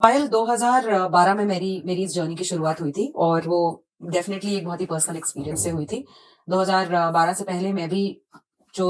पायल 2012 में मेरी मेरी इस जर्नी की शुरुआत हुई थी और वो डेफ़िनेटली एक बहुत ही पर्सनल एक्सपीरियंस से हुई थी। 2012 से पहले मैं भी जो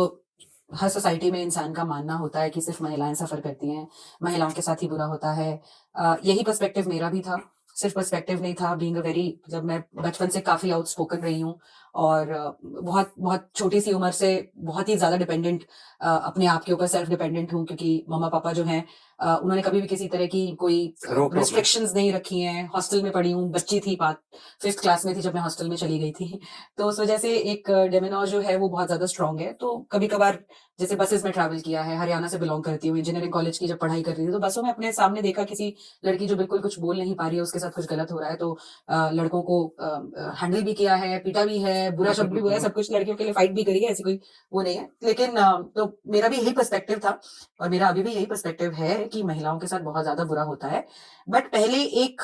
हर सोसाइटी में इंसान का मानना होता है कि सिर्फ़ महिलाएँ सफ़र करती हैं, महिलाओं के साथ ही बुरा होता है। यही पर्सपेक्टिव मेरा भी था। सिर्फ़ पर्सपेक्टिव नहीं था, बीइंग अ वेरी जब मैं बचपन से काफ़ी आउटस्पोकन रही हूँ और बहुत बहुत छोटी-सी उम्र से बहुत ही ज़्यादा डिपेंडेंट अपने आप के ऊपर सेल्फ डिपेंडेंट हूँ क्योंकि मम्मा-पापा जो हैं उन्होंने कभी भी किसी तरह की कोई रोक-टोक नहीं। रिस्ट्रिक्शंस नहीं रखी हैं। हॉस्टल में पढ़ी हूँ, बच्ची थी 5th क्लास में थी जब मैं हॉस्टल में चली गई थी। तो उस वजह से एक डिमेनोर जो है वो बहुत ज़्यादा स्ट्रॉन्ग है। तो कभी-कभार जैसे बसेज़ में ट्रैवल किया है, हरियाणा से बिलॉन्ग करती हूँ, इंजीनियरिंग कॉलेज की जब पढ़ाई कर रही थी, तो बसों में अपने सामने देखा किसी लड़की जो बिल्कुल कुछ बोल नहीं पा रही है, उसके साथ कुछ गलत हो रहा है, तो लड़कों को हैंडल भी किया है, पीटा भी है, बुरा शब्द भी बोला है, सब कुछ लड़कियों के लिए फाइट भी करी है, ऐसी कोई वो नहीं है। लेकिन तो मेरा भी यही पर्सपेक्टिव था और मेरा अभी भी यही पर्सपेक्टिव है कि महिलाओं के साथ बहुत ज़्यादा बुरा होता है। बट पहले एक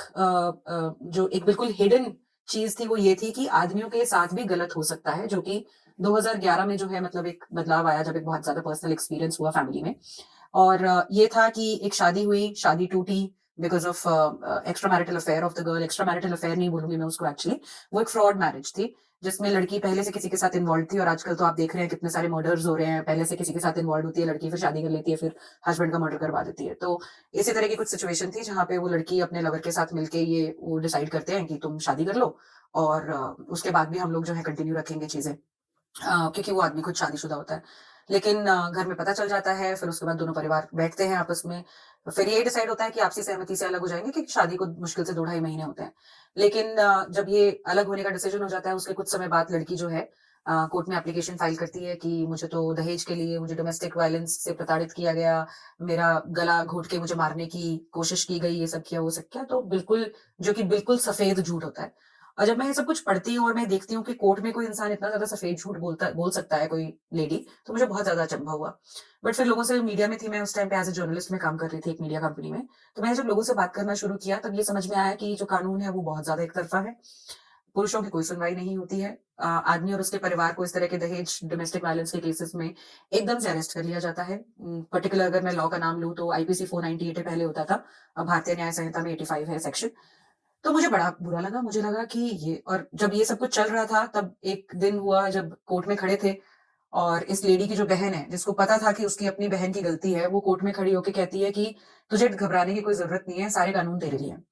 जो एक बिल्कुल हिडन चीज़ थी, वो ये थी कि आदमियों के साथ भी गलत हो सकता है, जो कि 2011 में जो है मतलब एक बदलाव आया, जब एक बहुत ज़्यादा पर्सनल एक्सपीरियंस हुआ फैमिली में। और ये था कि एक शादी हुई, शादी टूटी because of extra marital affair of the girl. Extra marital affair नहीं बोलूँगी मैं उसको एक्चुअली, वो एक फ्रॉड मैरिज थी, जिसमें लड़की पहले से किसी के साथ इन्वॉल्व थी और आजकल तो आप देख रहे हैं कितने सारे मर्डर्स हो रहे हैं। पहले से किसी के साथ इन्वॉल्व होती है लड़की, फिर शादी कर लेती है, फिर हस्बैंड का मर्डर करवा देती है। तो इसी तरह की कुछ सिचुएशन थी जहाँ पे वो लड़की अपने लवर के साथ मिलके ये वो डिसाइड करते हैं कि तुम शादी कर लो और उसके बाद भी हम लोग जो है कंटिन्यू रखेंगे चीज़ें। क्योंकि वो आदमी खुद शादीशुदा होता है। लेकिन घर में पता चल जाता है, फिर उसके बाद दोनों परिवार बैठते हैं आपस में। फिर ये डिसाइड होता है कि आपसी सहमति से अलग हो जाएँगे क्योंकि शादी को मुश्किल से 2 ढाई महीने होते हैं। लेकिन जब ये अलग होने का डिसीज़न हो जाता है, उसके कुछ समय बाद लड़की जो है कोर्ट में एप्लीकेशन फाइल करती है कि मुझे तो दहेज के लिए मुझे डोमेस्टिक वायलेंस से प्रताड़ित किया गया, मेरा गला घोंट के मुझे मारने की कोशिश की गई, ये सब किया, वो सब किया। तो बिल्कुल जो कि बिल्कुल सफ़ेद झूठ होता है। और जब मैं ये सब कुछ पढ़ती हूँ और मैं देखती हूँ कि कोर्ट में कोई इंसान इतना ज़्यादा सफ़ेद झूठ बोल सकता है कोई लेडी, तो मुझे बहुत ज़्यादा अचंभा हुआ। बट फिर लोगों से मीडिया में थी, मैं उस टाइम पे एज़ अ जर्नलिस्ट में काम कर रही थी एक मीडिया कंपनी में। तो मैंने जब लोगों से बात करना शुरू किया तब ये समझ में आया कि जो कानून है वो बहुत ज़्यादा एक तरफ़ा है। पुरुषों की कोई सुनवाई नहीं होती है। आदमी और उसके परिवार को इस तरह के दहेज, डोमेस्टिक वायलेंस के केसेज़ में एकदम से अरेस्ट कर लिया जाता है। पर्टिकुलर अगर मैं लॉ का नाम लूँ तो आईपीसी 498 पहले होता था। भारतीय न्याय संहिता में 85 है सेक्शन। तो मुझे बड़ा बुरा लगा, मुझे लगा कि ये और जब ये सब कुछ चल रहा था तब एक दिन हुआ जब कोर्ट में खड़े थे और इस लेडी की जो बहन है, जिसको पता था कि उसकी अपनी बहन की गलती है, वो कोर्ट में खड़ी होके कहती है कि तुझे घबराने की कोई ज़रूरत नहीं है, सारे कानून तेरे लिए हैं।